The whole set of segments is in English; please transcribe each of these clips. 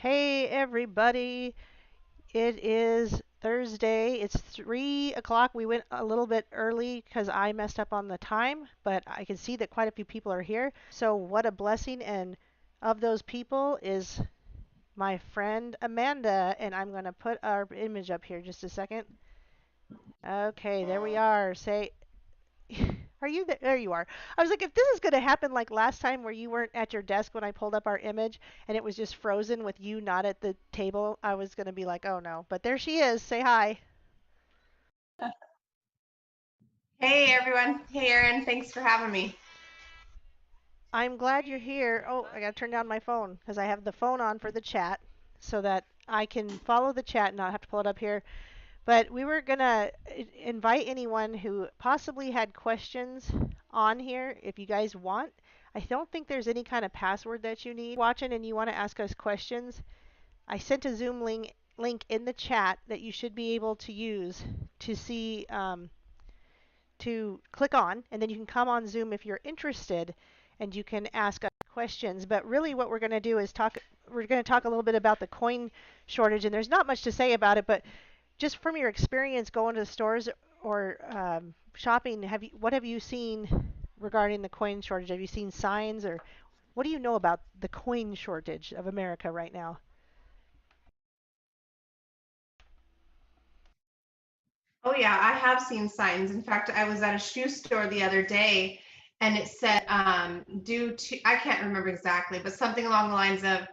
Hey everybody, it is Thursday. It's 3 o'clock. We went a little bit early because I messed up on the time, but I can see that quite a few people are here. So what a blessing, and of those people is my friend Amanda, and I'm going to put our image up here just a second. Okay, there we are. Say, are you there? There you are. I was like, if this is going to happen like last time where you weren't at your desk when I pulled up our image and it was just frozen with you not at the table, I was going to be like, oh no. But there she is. Say hi. Hey everyone. Hey Erin, thanks for having me. I'm glad you're here. Oh, I got to turn down my phone because I have the phone on for the chat so that I can follow the chat and not have to pull it up here. But we were going to invite anyone who possibly had questions on here if you guys want. I don't think there's any kind of password that you need. Watching and you want to ask us questions, I sent a Zoom link in the chat that you should be able to use to see, to click on, and then you can come on Zoom if you're interested and you can ask us questions. But really what we're going to do is we're going to talk a little bit about the coin shortage, and there's not much to say about it, but just from your experience going to the stores or shopping, what have you seen regarding the coin shortage? Have you seen signs, or what do you know about the coin shortage of America right now? Oh yeah, I have seen signs. In fact, I was at a shoe store the other day and it said due to, I can't remember exactly, but something along the lines of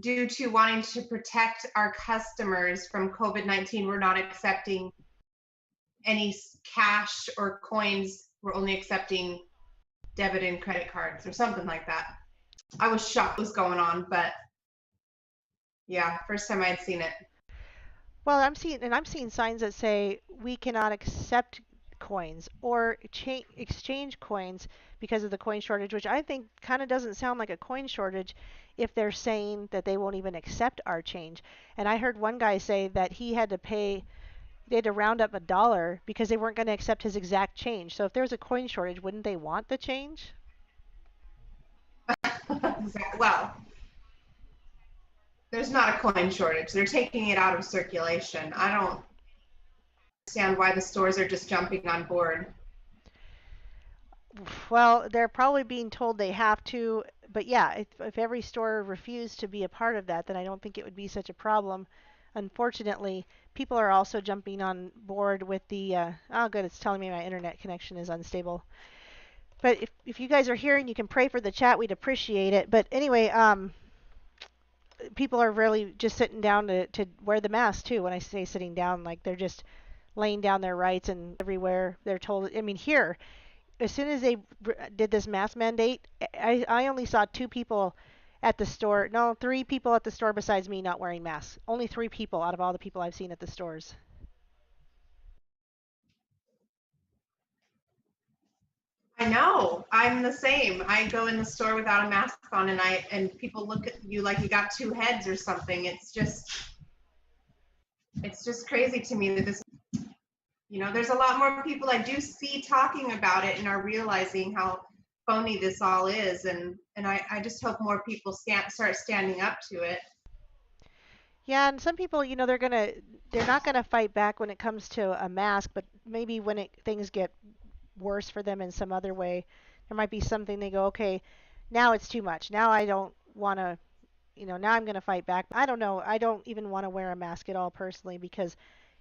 due to wanting to protect our customers from COVID-19, we're not accepting any cash or coins. We're only accepting debit and credit cards or something like that. I was shocked what was going on, but yeah, first time I had seen it. Well, I'm seeing signs that say we cannot accept coins or exchange coins because of the coin shortage, which I think kind of doesn't sound like a coin shortage if they're saying that they won't even accept our change. And I heard one guy say that they had to round up $1 because they weren't going to accept his exact change. So if there's a coin shortage, wouldn't they want the change? Well, there's not a coin shortage. They're taking it out of circulation. I don't understand why the stores are just jumping on board. Well, they're probably being told they have to, but yeah, if every store refused to be a part of that, then I don't think it would be such a problem. Unfortunately, people are also jumping on board with the, oh good, it's telling me my internet connection is unstable. But if you guys are here and you can pray for the chat, we'd appreciate it. But anyway, people are really just sitting down to wear the mask too. When I say sitting down, like they're just laying down their rights, and everywhere they're told, I mean, here, as soon as they did this mask mandate, I only saw two people at the store. No, three people at the store besides me not wearing masks. Only three people out of all the people I've seen at the stores. I know. I'm the same. I go in the store without a mask on and people look at you like you got two heads or something. It's just crazy to me that there's a lot more people I do see talking about it and are realizing how phony this all is and I just hope more people start standing up to it. Yeah, and some people, they're not gonna fight back when it comes to a mask, but maybe when things get worse for them in some other way, there might be something they go, okay, now it's too much. Now I don't want to, now I'm going to fight back. I don't know. I don't even want to wear a mask at all personally because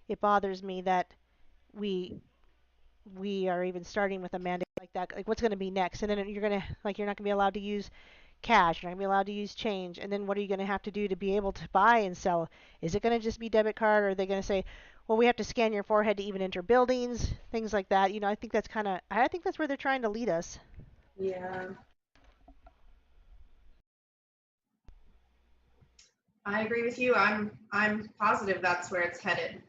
it bothers me that we we are even starting with a mandate like that. Like, what's going to be next? And then you're not going to be allowed to use cash. You're not going to be allowed to use change. And then what are you going to have to do to be able to buy and sell? Is it going to just be debit card, or are they going to say, well, we have to scan your forehead to even enter buildings, things like that? I think that's where they're trying to lead us. Yeah, I agree with you. I'm positive that's where it's headed.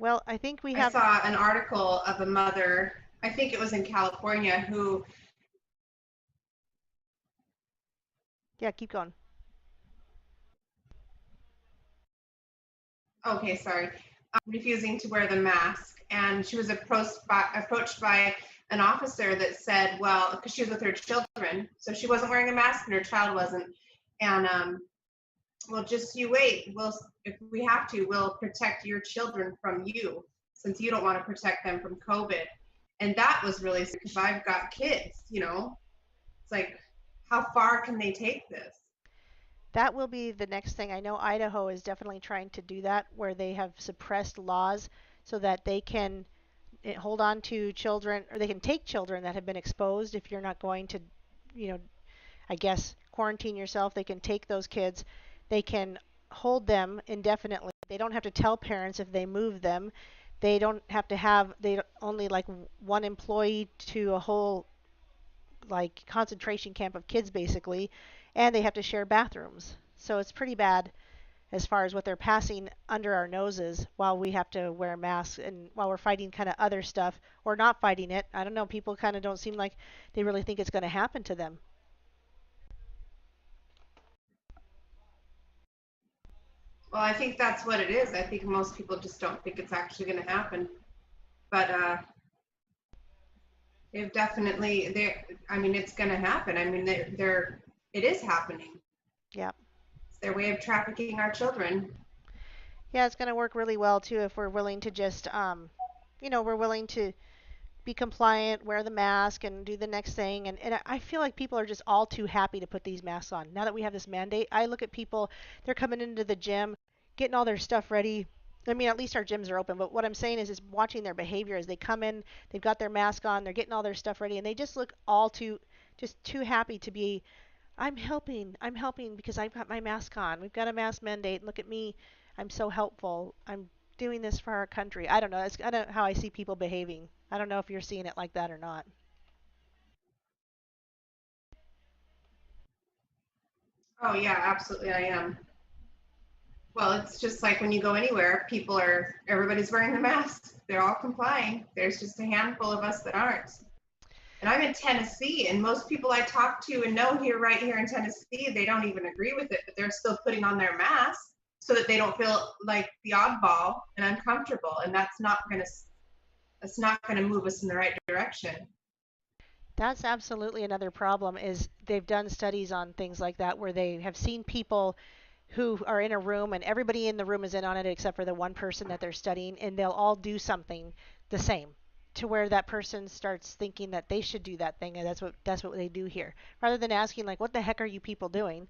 Well, I think we I have, saw an article of a mother, I think it was in California, who, yeah, keep going. okay, sorry, refusing to wear the mask. And she was approached by an officer that said, well, because she was with her children, so she wasn't wearing a mask and her child wasn't. And well, just you wait. If we have to, we'll protect your children from you, since you don't want to protect them from COVID. And that was really, because I've got kids, it's like, how far can they take this? That will be the next thing. I know Idaho is definitely trying to do that, where they have suppressed laws so that they can hold on to children, or they can take children that have been exposed. If you're not going to, you know, I guess, quarantine yourself, they can take those kids. They can hold them indefinitely. They don't have to tell parents if they move them. They don't have to have, they only like one employee to a whole like concentration camp of kids basically, and they have to share bathrooms. So it's pretty bad as far as what they're passing under our noses while we have to wear masks and while we're fighting kind of other stuff or not fighting it. I don't know, people kind of don't seem like they really think it's going to happen to them. Well, I think that's what it is. I think most people just don't think it's actually going to happen. But they've definitely, I mean, it's going to happen. I mean, it is happening. Yeah. It's their way of trafficking our children. Yeah, it's going to work really well too if we're willing to just we're willing to be compliant, wear the mask, and do the next thing. And I feel like people are just all too happy to put these masks on. Now that we have this mandate, I look at people, they're coming into the gym, getting all their stuff ready. I mean, at least our gyms are open, but what I'm saying is watching their behavior as they come in, they've got their mask on, they're getting all their stuff ready, and they just look all too, just too happy to be, I'm helping because I've got my mask on. We've got a mask mandate. Look at me. I'm so helpful. I'm doing this for our country. I don't know. It's kind of how I see people behaving. I don't know if you're seeing it like that or not. Oh, yeah, absolutely, I am. Well, it's just like when you go anywhere, everybody's wearing the masks. They're all complying. There's just a handful of us that aren't. And I'm in Tennessee, and most people I talk to and know here, right here in Tennessee, they don't even agree with it, but they're still putting on their mask so that they don't feel like the oddball and uncomfortable. And that's not gonna move us in the right direction. That's absolutely another problem is they've done studies on things like that where they have seen people who are in a room and everybody in the room is in on it except for the one person that they're studying, and they'll all do something the same to where that person starts thinking that they should do that thing, and that's what they do here. Rather than asking like what the heck are you people doing?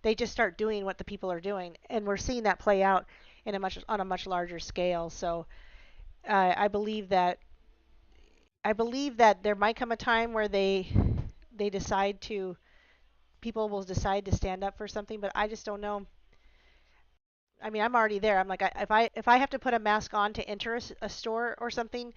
They just start doing what the people are doing, and we're seeing that play out in a much on a much larger scale. So I believe that there might come a time where they decide to people will decide to stand up for something, but I just don't know. I mean, I'm already there. I'm like, if I have to put a mask on to enter a store or something,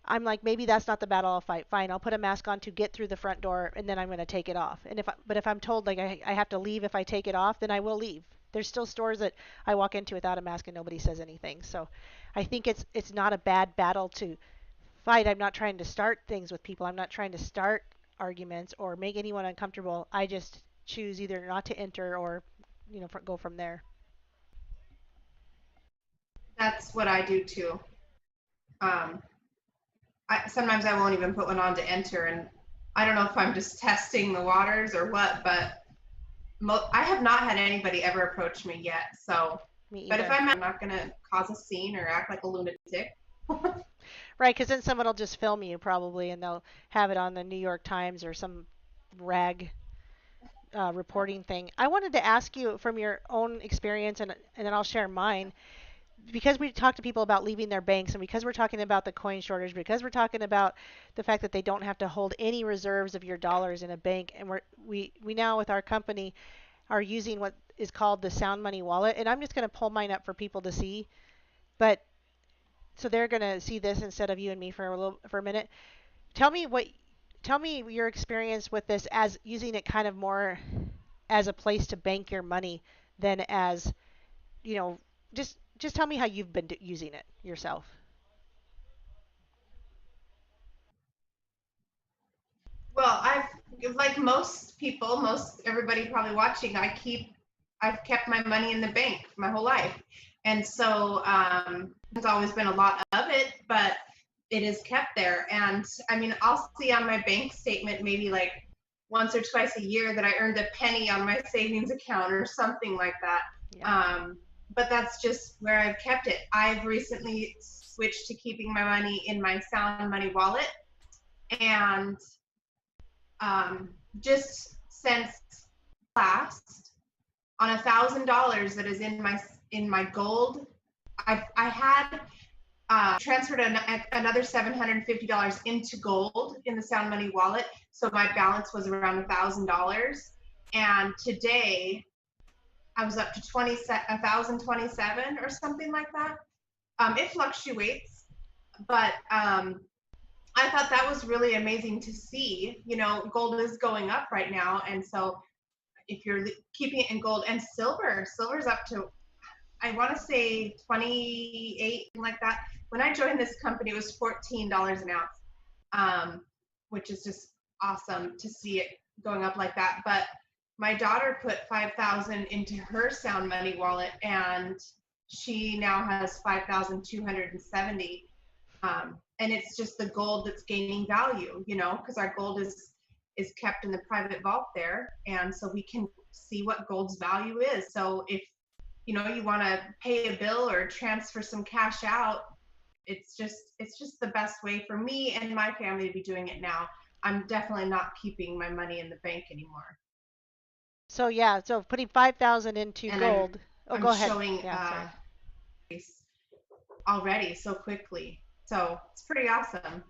I'm like, maybe that's not the battle I'll fight. Fine, I'll put a mask on to get through the front door, and then I'm going to take it off. But if I'm told like I have to leave if I take it off, then I will leave. There's still stores that I walk into without a mask and nobody says anything. So I think it's not a bad battle to fight. I'm not trying to start things with people. I'm not trying to start arguments or make anyone uncomfortable. I just choose either not to enter or go from there. That's what I do too. Um, sometimes I won't even put one on to enter, and I don't know if I'm just testing the waters or what, but I have not had anybody ever approach me yet. So, Me but if either. I'm not gonna cause a scene or act like a lunatic. Right, because then someone will just film you probably, and they'll have it on the New York Times or some rag reporting thing. I wanted to ask you from your own experience, and then I'll share mine. Because we talk to people about leaving their banks, and because we're talking about the coin shortage, because we're talking about the fact that they don't have to hold any reserves of your dollars in a bank, and we now with our company are using what is called the Sound Money wallet, and I'm just going to pull mine up for people to see. But so they're going to see this instead of you and me for a minute. Tell me what tell me your experience with this as using it kind of more as a place to bank your money than as, you know, just tell me how you've been using it yourself. Well, like most people, most everybody probably watching, I've kept my money in the bank my whole life. And so there's always been a lot of it, but it is kept there. And I mean, I'll see on my bank statement maybe like once or twice a year that I earned a penny on my savings account or something like that. Yeah. Um, but that's just where I've kept it. I've recently switched to keeping my money in my Sound Money wallet, and just since last, on $1,000 that is in my gold, I had transferred another $750 into gold in the Sound Money wallet, so my balance was around $1,000. And today I was up to 1,027 or something like that. It fluctuates, but I thought that was really amazing to see. You know, gold is going up right now, and so if you're keeping it in gold and silver's up to, I want to say 28, like that. When I joined this company, it was $14 an ounce, which is just awesome to see it going up like that. But my daughter put 5,000 into her Sound Money wallet, and she now has 5,270. And it's just the gold that's gaining value, you know, because our gold is kept in the private vault there, and so we can see what gold's value is. So if you know you want to pay a bill or transfer some cash out, it's just the best way for me and my family to be doing it now. I'm definitely not keeping my money in the bank anymore, So yeah, so putting 5,000 into and I'm gold. Oh, I'm go ahead. showing Yeah, sorry. already so quickly. So it's pretty awesome.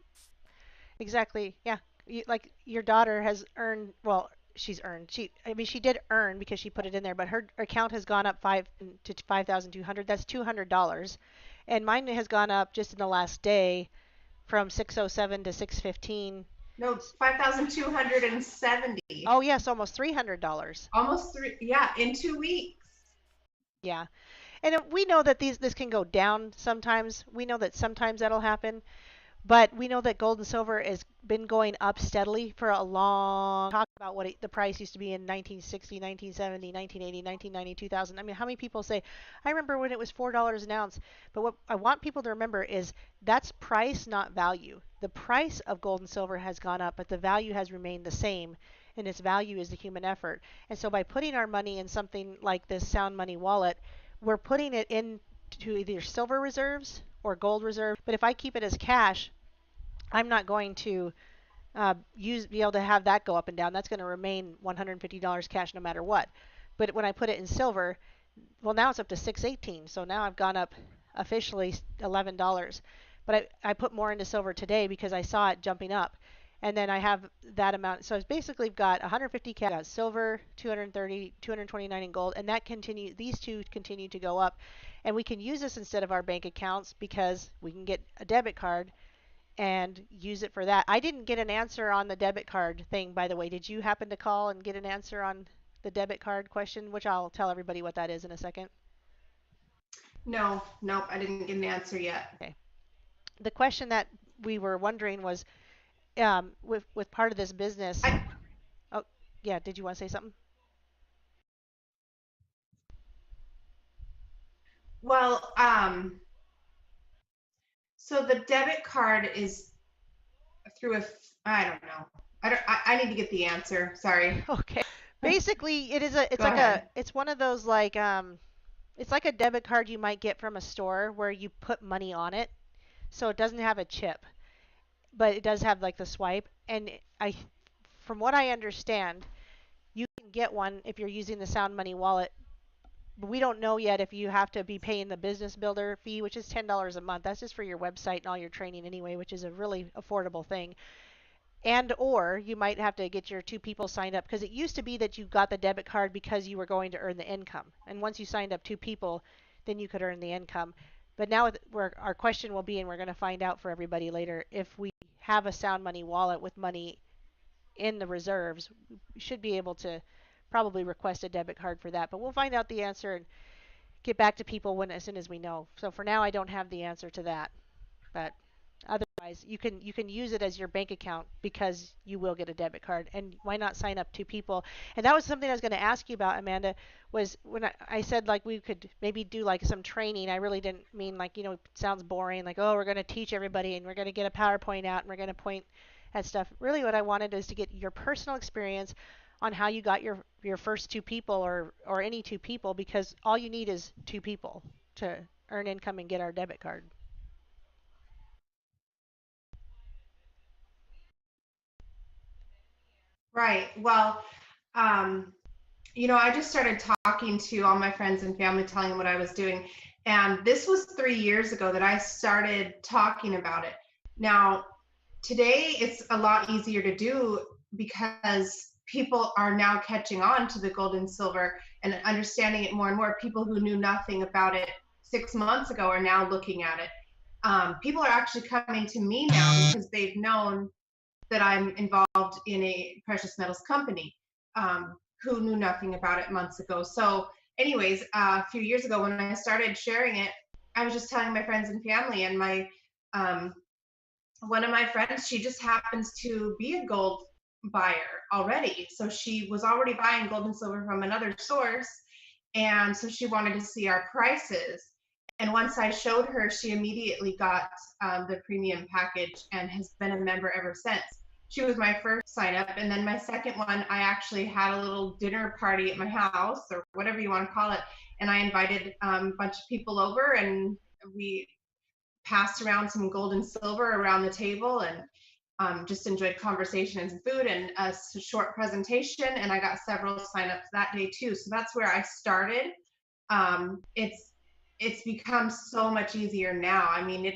Exactly. Yeah. Like your daughter has earned, well, she's earned. I mean, she did earn because she put it in there, but her account has gone up 5,200. That's $200, and mine has gone up just in the last day from 607 to 615. No, 5,270. Oh yes, almost $300. Almost three, yeah, in 2 weeks. Yeah, and we know that this can go down sometimes. We know that sometimes that'll happen. But we know that gold and silver has been going up steadily for a long talk about what the price used to be in 1960, 1970, 1980, 1990, 2000. I mean, how many people say, I remember when it was $4 an ounce? But what I want people to remember is that's price, not value. The price of gold and silver has gone up, but the value has remained the same, and its value is the human effort. And so by putting our money in something like this Sound Money wallet, we're putting it into either silver reserves or gold reserve. But if I keep it as cash, I'm not going to be able to have that go up and down. That's going to remain $150 cash no matter what. But when I put it in silver, well, now it's up to 618. So now I've gone up officially $11. But I put more into silver today because I saw it jumping up. And then I have that amount. So it's basically got 150 cash, got silver, 230, 229 in gold, and these two continue to go up. And we can use this instead of our bank accounts because we can get a debit card and use it for that. I didn't get an answer on the debit card thing, by the way. Did you happen to call and get an answer on the debit card question, which I'll tell everybody what that is in a second? No, nope, I didn't get an answer yet. Okay. The question that we were wondering was, with part of this business. I Oh, yeah. Did you want to say something? well, so the debit card is through a, I don't know. I need to get the answer. Sorry. Okay. Basically, it's Go like ahead. it's one of those like it's like a debit card you might get from a store where you put money on it, so it doesn't have a chip, but it does have like the swipe. And from what I understand, you can get one if you're using the Sound Money wallet. But we don't know yet if you have to be paying the business builder fee, which is $10 a month. That's just for your website and all your training anyway, which is a really affordable thing. And or you might have to get your two people signed up because it used to be that you got the debit card because you were going to earn the income. And once you signed up two people, then you could earn the income. But now our question will be, and we're going to find out for everybody later, if we have a Sound Money wallet with money in the reserves, we should be able to probably request a debit card for that. But we'll find out the answer and get back to people as soon as we know. So for now, I don't have the answer to that. But otherwise, you can use it as your bank account because you will get a debit card. And why not sign up two people? And that was something I was going to ask you about, Amanda. Was when I said like we could maybe do like some training. I really didn't mean like it sounds boring. Like, oh, we're going to teach everybody and we're going to get a PowerPoint out and we're going to point at stuff. Really, what I wanted is to get your personal experience on how you got your first two people or any two people, because all you need is two people to earn income and get our debit card. Right. Well, um, I just started talking to all my friends and family, telling them what I was doing. And this was 3 years ago that I started talking about it. Now, today it's a lot easier to do because people are now catching on to the gold and silver and understanding it more and more. People who knew nothing about it 6 months ago are now looking at it. People are actually coming to me now because they've known that I'm involved in a precious metals company, who knew nothing about it months ago. So, anyways, a few years ago when I started sharing it, I was just telling my friends and family, and my um, one of my friends, she just happens to be a gold buyer already. So she was already buying gold and silver from another source. And so she wanted to see our prices. And once I showed her, she immediately got the premium package and has been a member ever since. She was my first sign up. And then my second one, I actually had a little dinner party at my house, or whatever you want to call it. And I invited a bunch of people over, and we passed around some gold and silver around the table, and just enjoyed conversation and food and a short presentation. And I got several signups that day too. So that's where I started. It's become so much easier now. I mean,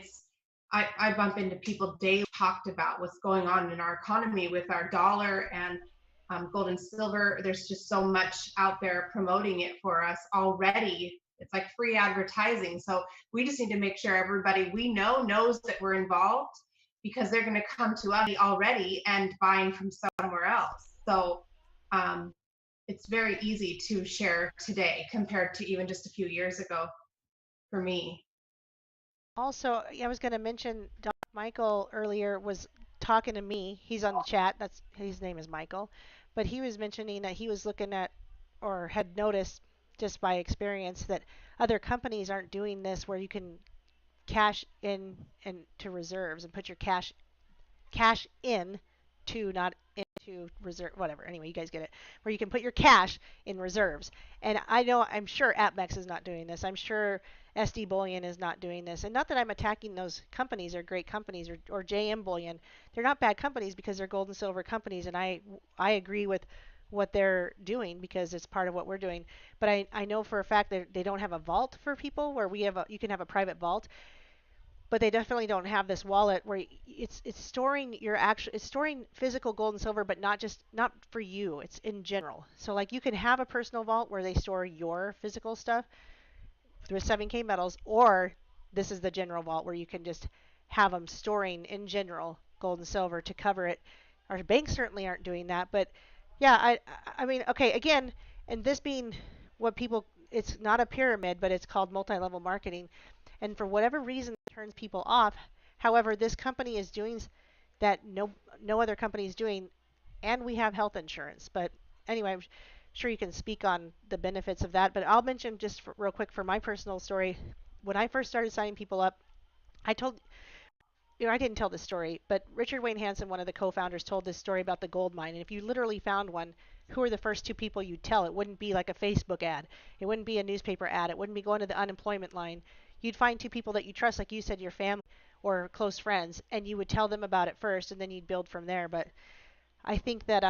I bump into people daily talked about what's going on in our economy with our dollar and gold and silver. There's just so much out there promoting it for us already. It's like free advertising. So we just need to make sure everybody we know knows that we're involved, because they're going to come to us already and buying from somewhere else. So um, it's very easy to share today compared to even just a few years ago for me. Also, I was going to mention Doc Michael earlier was talking to me. He's on the chat. That's his name is Michael, but he was mentioning that he was looking at or had noticed just by experience that other companies aren't doing this where you can cash in and to reserves and put your cash in to not into reserve, whatever. Anyway, you guys get it. Where you can put your cash in reserves. And I'm sure AppMex is not doing this. I'm sure SD Bullion is not doing this. And not that I'm attacking those companies. They're great companies, or JM Bullion. They're not bad companies because they're gold and silver companies. And I agree with what they're doing because it's part of what we're doing. But I know for a fact that they don't have a vault for people where you can have a private vault, but they definitely don't have this wallet where it's storing it's storing physical gold and silver, but not for you. It's in general. So like you can have a personal vault where they store your physical stuff through 7K metals, or this is the general vault where you can just have them storing in general gold and silver to cover it. Our banks certainly aren't doing that, but yeah, I mean, okay, again, and this being what people, it's not a pyramid, but it's called multi-level marketing, and for whatever reason it turns people off. However, this company is doing that no other company is doing, and we have health insurance. But anyway, I'm sure you can speak on the benefits of that. But I'll mention just real quick for my personal story. When I first started signing people up, I told I didn't tell this story, but Richard Wayne Hansen, one of the co-founders, told this story about the gold mine. And if you literally found one, who are the first two people you'd tell? It wouldn't be like a Facebook ad. It wouldn't be a newspaper ad. It wouldn't be going to the unemployment line. You'd find two people that you trust, like you said, your family or close friends, and you would tell them about it first, and then you'd build from there. But I think that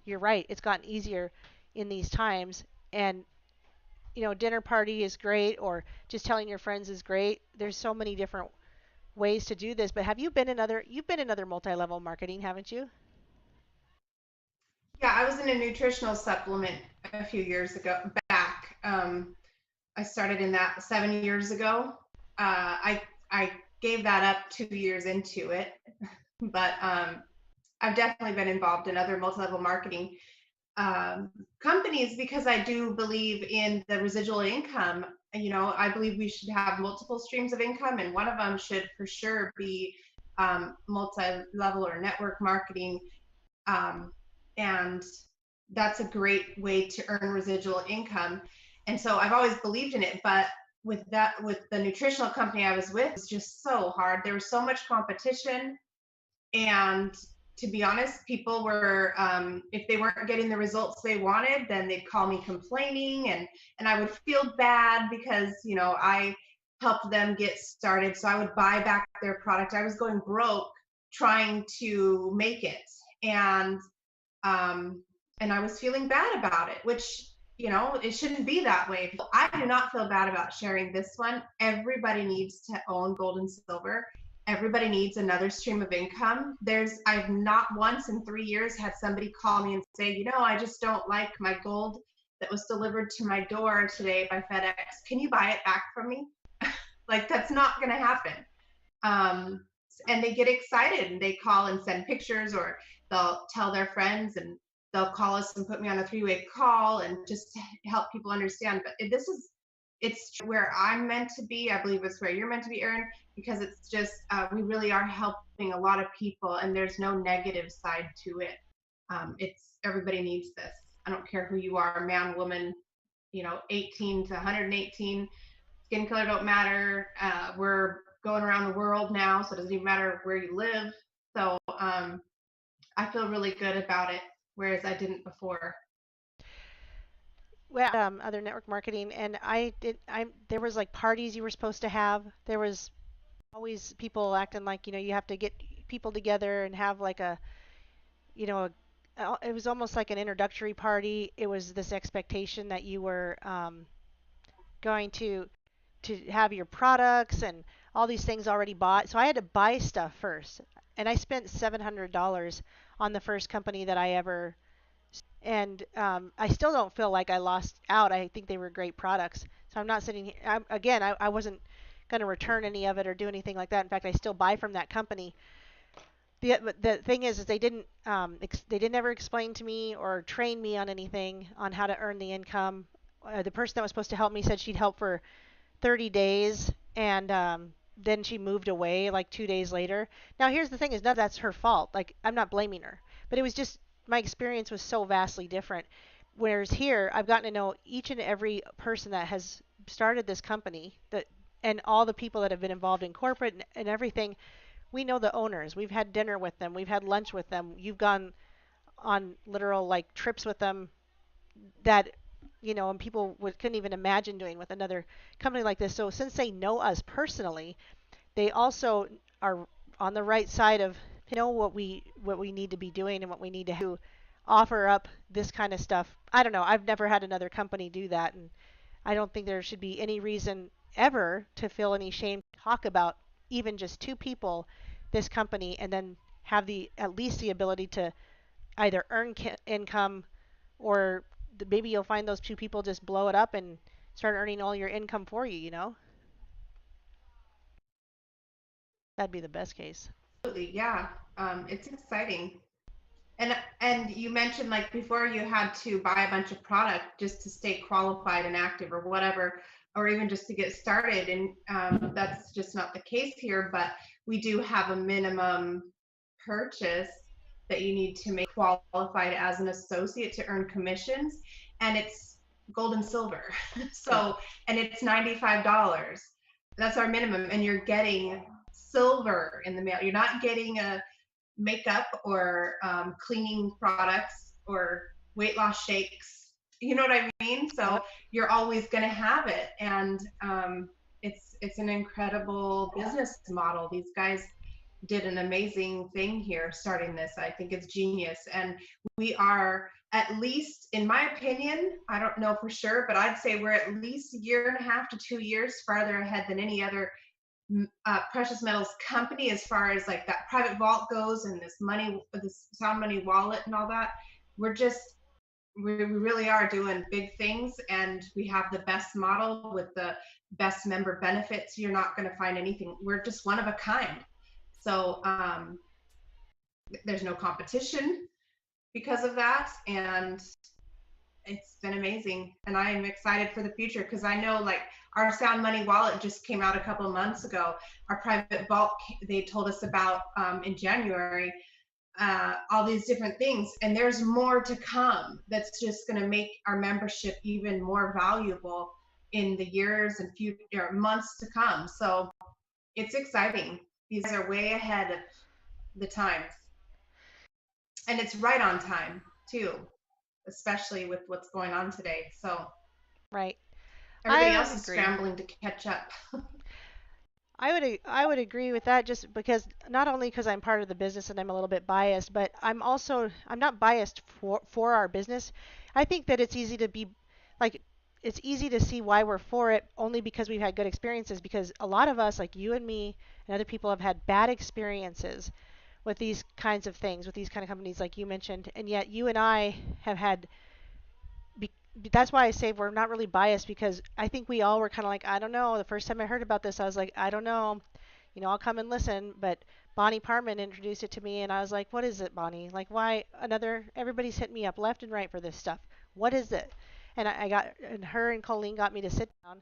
you're right. It's gotten easier in these times, and dinner party is great, or just telling your friends is great. There's so many different ways to do this. But you've been in other multi-level marketing, haven't you? Yeah, I was in a nutritional supplement a few years ago back. I started in that 7 years ago. I gave that up 2 years into it, but I've definitely been involved in other multi-level marketing um, companies because I do believe in the residual income. I believe we should have multiple streams of income, and one of them should for sure be multi-level or network marketing. Um, and that's a great way to earn residual income. And so I've always believed in it, but with the nutritional company I was with, it was just so hard. There was so much competition. And to be honest, people were, if they weren't getting the results they wanted, then they'd call me complaining, and I would feel bad because, I helped them get started. So I would buy back their product. I was going broke trying to make it. And um, and I was feeling bad about it, which, it shouldn't be that way. I do not feel bad about sharing this one. Everybody needs to own gold and silver. Everybody needs another stream of income. I've not once in 3 years had somebody call me and say, I just don't like my gold that was delivered to my door today by FedEx. Can you buy it back from me? Like, that's not going to happen. um, and they get excited and they call and send pictures, or they'll tell their friends, and they'll call us and put me on a three-way call and just to help people understand. But it's where I'm meant to be. I believe it's where you're meant to be, Erin, because it's just, we really are helping a lot of people, and there's no negative side to it. It's everybody needs this. I don't care who you are, man, woman, 18 to 118. Skin color don't matter. We're going around the world now, so it doesn't even matter where you live. So I feel really good about it, whereas I didn't before. Well, other network marketing, and I did. There was like parties you were supposed to have. There was always people acting like you have to get people together and have like a you know it was almost like an introductory party. It was this expectation that you were going to have your products and all these things already bought. So I had to buy stuff first, and I spent $700 on the first company that I ever and I still don't feel like I lost out. I think they were great products. So I'm not sitting here. Again, I wasn't going to return any of it or do anything like that. In fact, I still buy from that company. The thing is they didn't they didn't ever explain to me or train me on anything on how to earn the income. The person that was supposed to help me said she'd help for 30 days, and then she moved away like 2 days later. Now here's the thing: is none of that's her fault. Like I'm not blaming her, but it was just my experience was so vastly different. Whereas here, I've gotten to know each and every person that has started this company, that and all the people that have been involved in corporate and everything. We know the owners. We've had dinner with them. We've had lunch with them. You've gone on literal like trips with them that and people couldn't even imagine doing with another company like this. So since they know us personally, they also are on the right side of know what we need to be doing and what we need to offer up this kind of stuff. I don't know. I've never had another company do that, and I don't think there should be any reason ever to feel any shame to talk about even just two people this company and then have the at least the ability to either earn income or maybe you'll find those two people just blow it up and start earning all your income for you. That'd be the best case. Absolutely, yeah. It's exciting. And you mentioned, like, before you had to buy a bunch of product just to stay qualified and active or whatever, or even just to get started. And that's just not the case here, but we do have a minimum purchase that you need to make qualified as an associate to earn commissions, and it's gold and silver. Yeah. So, and it's $95. That's our minimum, and you're getting silver in the mail. You're not getting a makeup or cleaning products or weight loss shakes. You know what I mean? So Yep. you're always going to have it, and it's an incredible business model. These guys did an amazing thing here starting this. I think it's genius, and we are, at least in my opinion, I don't know for sure, but I'd say we're at least a year and a half to 2 years farther ahead than any other precious metals company as far as like that private vault goes, and this sound money wallet and all that. We're just, we really are doing big things, and we have the best model with the best member benefits. You're not going to find anything. We're just one of a kind. So there's no competition because of that, and it's been amazing. And I am excited for the future because I know, like, our sound money wallet just came out a couple of months ago. Our private vault, they told us about in January, all these different things, and there's more to come that's just going to make our membership even more valuable in the years and future months to come. So it's exciting. These are way ahead the times. And it's right on time too, especially with what's going on today. So Right. I everybody would else is agree. scrambling to catch up. I would agree with that just because not only because I'm part of the business and I'm a little bit biased, but I'm not biased for our business. I think that it's easy to be like it's easy to see why we're for it only because we've had good experiences because a lot of us like you and me and other people have had bad experiences with these kinds of things, with these kind of companies like you mentioned, and yet you and I have had be, that's why I say we're not really biased because I think we all were kind of like, I don't know. The first time I heard about this, I was like, I don't know. I'll come and listen. But Bonnie Parman introduced it to me, and I was like, what is it, Bonnie? Like, why another? Everybody's hit me up left and right for this stuff. What is it? And I got, and her and Colleen got me to sit down,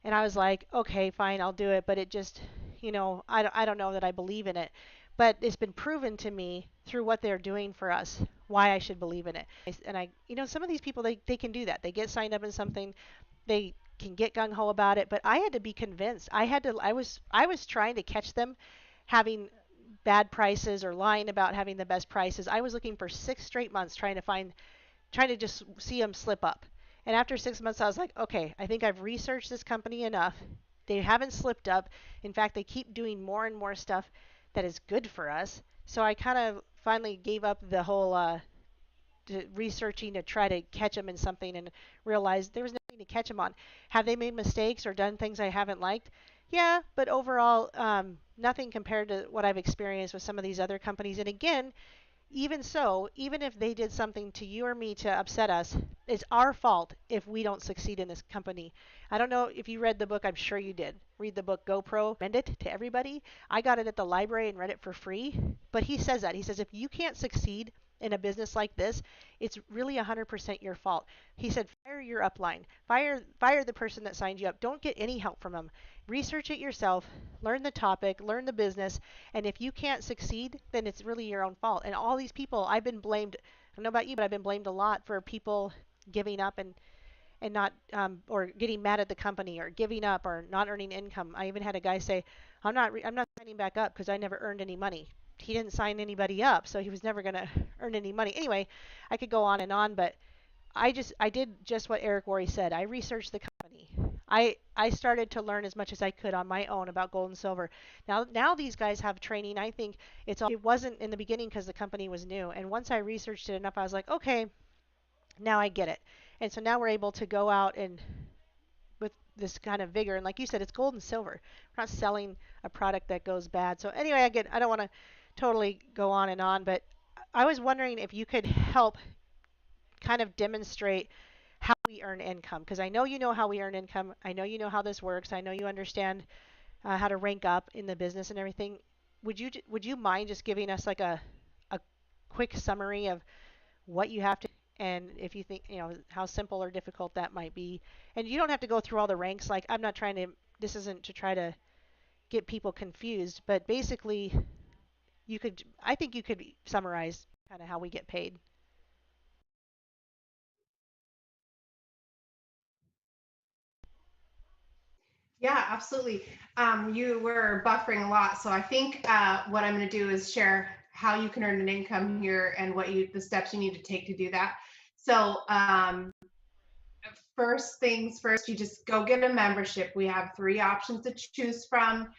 and I was like, okay, fine, I'll do it. But it just, I don't know that I believe in it. But it's been proven to me through what they're doing for us why I should believe in it. And some of these people, they can do that. They get signed up in something, they can get gung ho about it. But I had to be convinced. I was trying to catch them having bad prices or lying about having the best prices. I was looking for 6 straight months trying to just see them slip up. And after 6 months, I was like, okay, I think I've researched this company enough. They haven't slipped up. In fact, they keep doing more and more stuff that is good for us. So I kind of finally gave up the whole researching to try to catch them in something and realized there was nothing to catch them on. Have they made mistakes or done things I haven't liked? Yeah, but overall, nothing compared to what I've experienced with some of these other companies. And again, even so, even if they did something to you or me to upset us, it's our fault if we don't succeed in this company. I don't know if you read the book, I'm sure you did. Read the book GoPro, recommend it to everybody. I got it at the library and read it for free. But he says that. He says if you can't succeed in a business like this, it's really 100% your fault. He said fire your upline. Fire the person that signed you up. Don't get any help from them. Research it yourself, learn the topic, learn the business, and if you can't succeed, then it's really your own fault. And all these people, I've been blamed. I don't know about you, but I've been blamed a lot for people giving up and not or getting mad at the company or giving up or not earning income. I even had a guy say, I'm not signing back up because I never earned any money. He didn't sign anybody up, so he was never going to earn any money. Anyway, I could go on and on, but I did just what Eric Worre said. I researched the company. I started to learn as much as I could on my own about gold and silver. Now these guys have training. I think it wasn't in the beginning because the company was new. And once I researched it enough, I was like, okay, now I get it. And so now we're able to go out and with this kind of vigor. And like you said, it's gold and silver. We're not selling a product that goes bad. So anyway, again, I don't want to totally go on and on, but I was wondering if you could help kind of demonstrate how we earn income because I know you know how we earn income. I know you know how this works. I know you understand how to rank up in the business and everything. Would you mind just giving us like a quick summary of what you have to and if you think how simple or difficult that might be? And you don't have to go through all the ranks. Like I'm not trying to. This isn't to try to get people confused, but basically you could. I think you could summarize kind of how we get paid. Yeah, absolutely. You were buffering a lot, so I think what I'm going to do is share how you can earn an income here and the steps you need to take to do that. So first things first, you just go get a membership. We have 3 options to choose from.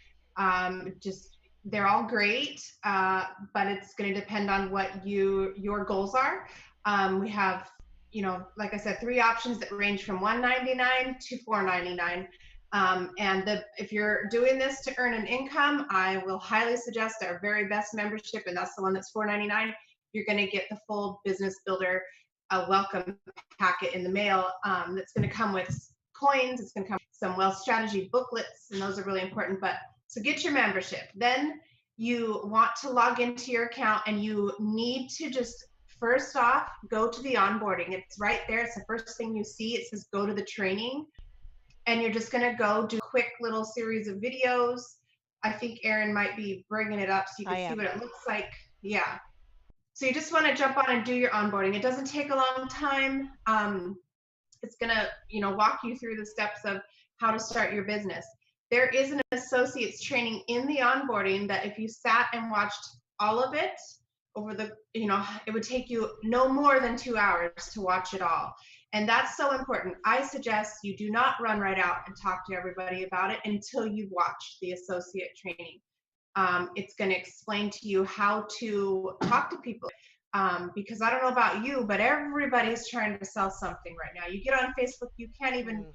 Just they're all great, but it's going to depend on what your goals are. We have, like I said, 3 options that range from $199 to $499. If you're doing this to earn an income, I will highly suggest our very best membership, and that's the one that's $499. You're going to get the full business builder welcome packet in the mail that's going to come with coins. It's going to come with some wealth strategy booklets, and those are really important. But so get your membership. Then you want to log into your account, and you need to just first off go to the onboarding. It's right there. It's the first thing you see. It says go to the training, and you're just going to go do a quick little series of videos. I think Erin might be bringing it up so you I can see am. what it looks like. Yeah. So you just want to jump on and do your onboarding. It doesn't take a long time. It's going to, walk you through the steps of how to start your business. There is an associate's training in the onboarding that if you sat and watched all of it over the, it would take you no more than 2 hours to watch it all. And that's so important. I suggest you do not run right out and talk to everybody about it until you've watched the associate training. It's going to explain to you how to talk to people. Because I don't know about you, but everybody's trying to sell something right now. You get on Facebook, you can't even,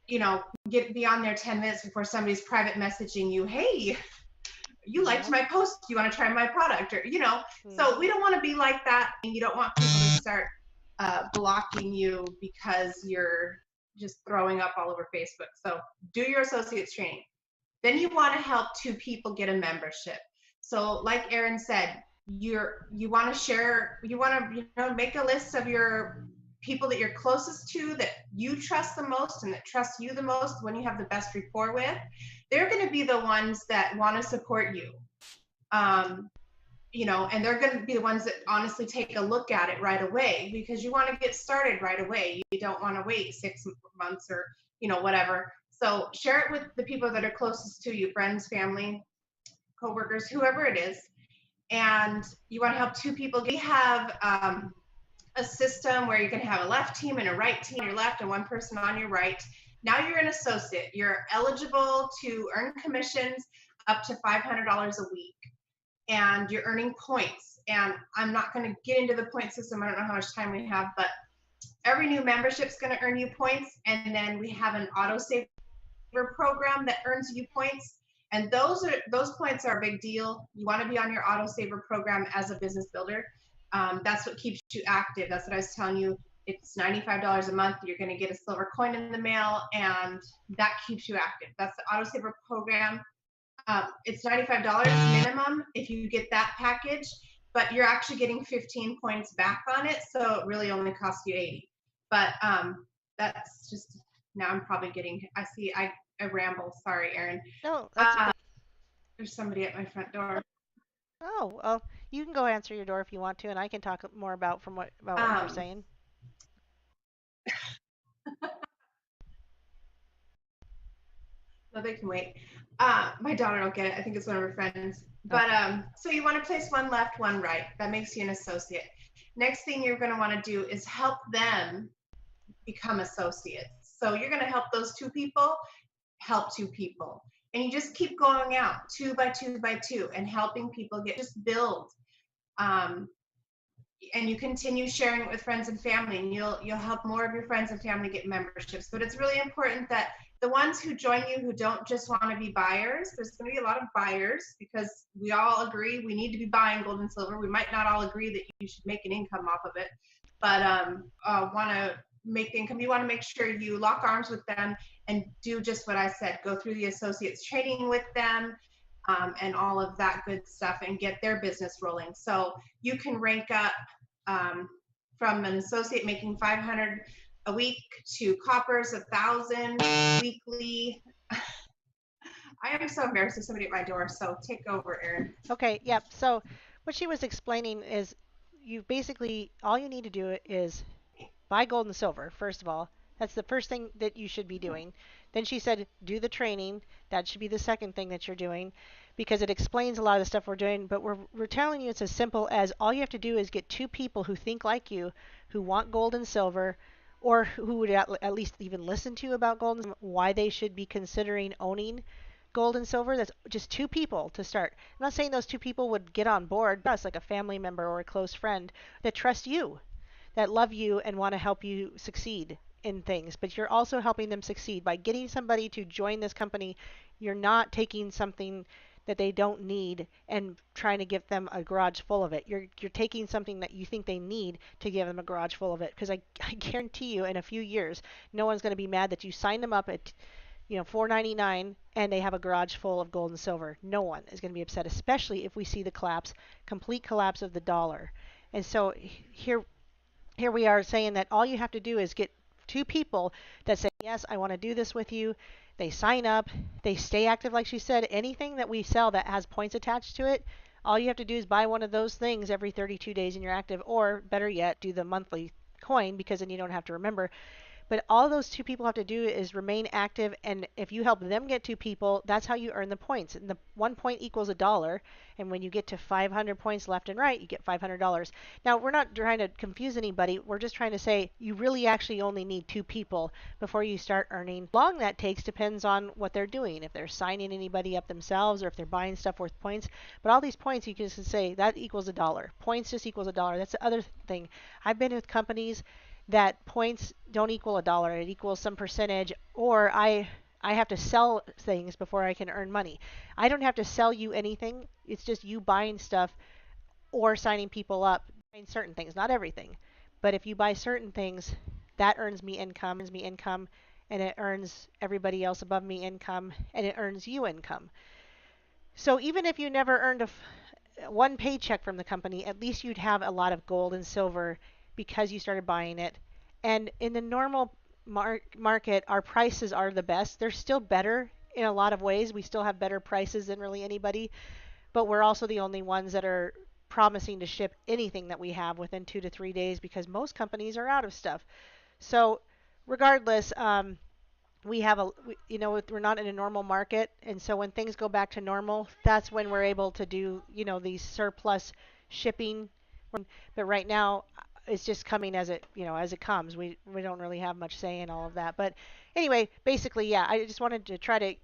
Mhm. be on there 10 minutes before somebody's private messaging you, hey, you liked Yep. my post, you want to try my product, or so we Mhm. don't want to be like that, and you don't want people to start blocking you because you're just throwing up all over Facebook. So do your associates training. Then you want to help two people get a membership. So like Erin said, you want to share, you want to make a list of your people that you're closest to, that you trust the most and that trust you the most, when you have the best rapport with. They're going to be the ones that want to support you. Um, and they're going to be the ones that honestly take a look at it right away, because you want to get started right away. You don't want to wait 6 months or, whatever. So share it with the people that are closest to you, friends, family, coworkers, whoever it is. And you want to help two people. We have a system where you can have a left team and a right team on your left and one person on your right. Now you're an associate. You're eligible to earn commissions up to $500 a week, and you're earning points. And I'm not going to get into the point system. I don't know how much time we have, but every new membership is going to earn you points. And then we have an autosaver program that earns you points. And those points are a big deal. You want to be on your autosaver program as a business builder. That's what keeps you active. That's what I was telling you. It's $95 a month. You're going to get a silver coin in the mail, and that keeps you active. That's the autosaver program. It's $95 minimum if you get that package, but you're actually getting 15 points back on it, so it really only costs you 80. But that's just, now I'm probably getting, I ramble. Sorry, Erin. No, that's Uh, okay. there's somebody at my front door. Oh, well, you can go answer your door if you want to, and I can talk more about what you were Um, saying. no, they can wait. My daughter will get it. I think it's one of her friends. But Okay. so you want to place one left, one right. That makes you an associate. Next thing you're going to want to do is help them become associates. So you're going to help those two people help two people. And you just keep going out two by two by two and helping people just build. Um, and you continue sharing it with friends and family, and you'll help more of your friends and family get memberships. But it's really important that the ones who join you, who don't just want to be buyers, there's going to be a lot of buyers, because we all agree we need to be buying gold and silver. We might not all agree that you should make an income off of it, but want to make the income. You want to make sure you lock arms with them and do just what I said. Go through the associates training with them, and all of that good stuff, and get their business rolling. So you can rank up, um, from an associate making 500 a week to coppers 1,000 weekly. I am so embarrassed. There's somebody at my door, so take over, Erin. Okay, yep. So what she was explaining is you basically all you need to do is buy gold and silver, first of all. That's the first thing that you should be doing. Then she said, do the training. That should be the second thing that you're doing because it explains a lot of the stuff we're doing. But we're telling you it's as simple as all you have to do is get two people who think like you, who want gold and silver, or who would at least even listen to you about gold and why they should be considering owning gold and silver. That's just two people to start. I'm not saying those two people would get on board, us like a family member or a close friend that trust you, that love you and want to help you succeed in things, but you're also helping them succeed by getting somebody to join this company. You're not taking something that they don't need and trying to give them a garage full of it. You're taking something that you think they need to give them a garage full of it, because I guarantee you in a few years no one's going to be mad that you signed them up at $4.99 and they have a garage full of gold and silver. No one is going to be upset, especially if we see the complete collapse of the dollar. And so here we are saying that all you have to do is get two people that say, yes, I want to do this with you. They sign up, they stay active, like she said. Anything that we sell that has points attached to it, all you have to do is buy one of those things every 32 days and you're active, or better yet, do the monthly coin because then you don't have to remember. But all those two people have to do is remain active, and if you help them get two people, that's how you earn the points. And the 1 point equals $1, and when you get to 500 points left and right, you get $500. Now, we're not trying to confuse anybody. We're just trying to say you really actually only need two people before you start earning. How long that takes depends on what they're doing. If they're signing anybody up themselves or if they're buying stuff worth points. But all these points, you can just say that equals $1. Points just equals $1. That's the other thing. I've been with companies that points don't equal $1. It equals some percentage, or I have to sell things before I can earn money. I don't have to sell you anything. It's just you buying stuff or signing people up, buying certain things, not everything. But if you buy certain things, that earns me income, and it earns everybody else above me income, and it earns you income. So even if you never earned one paycheck from the company, at least you'd have a lot of gold and silver because you started buying it. And in the normal market, our prices are the best. They're still better in a lot of ways. We still have better prices than really anybody, but we're also the only ones that are promising to ship anything that we have within 2 to 3 days because most companies are out of stuff. So, regardless, we have we're not in a normal market, and so when things go back to normal, that's when we're able to do these surplus shipping. But right now, it's just coming as it comes. We don't really have much say in all of that. But anyway, basically, yeah, I just wanted to try to,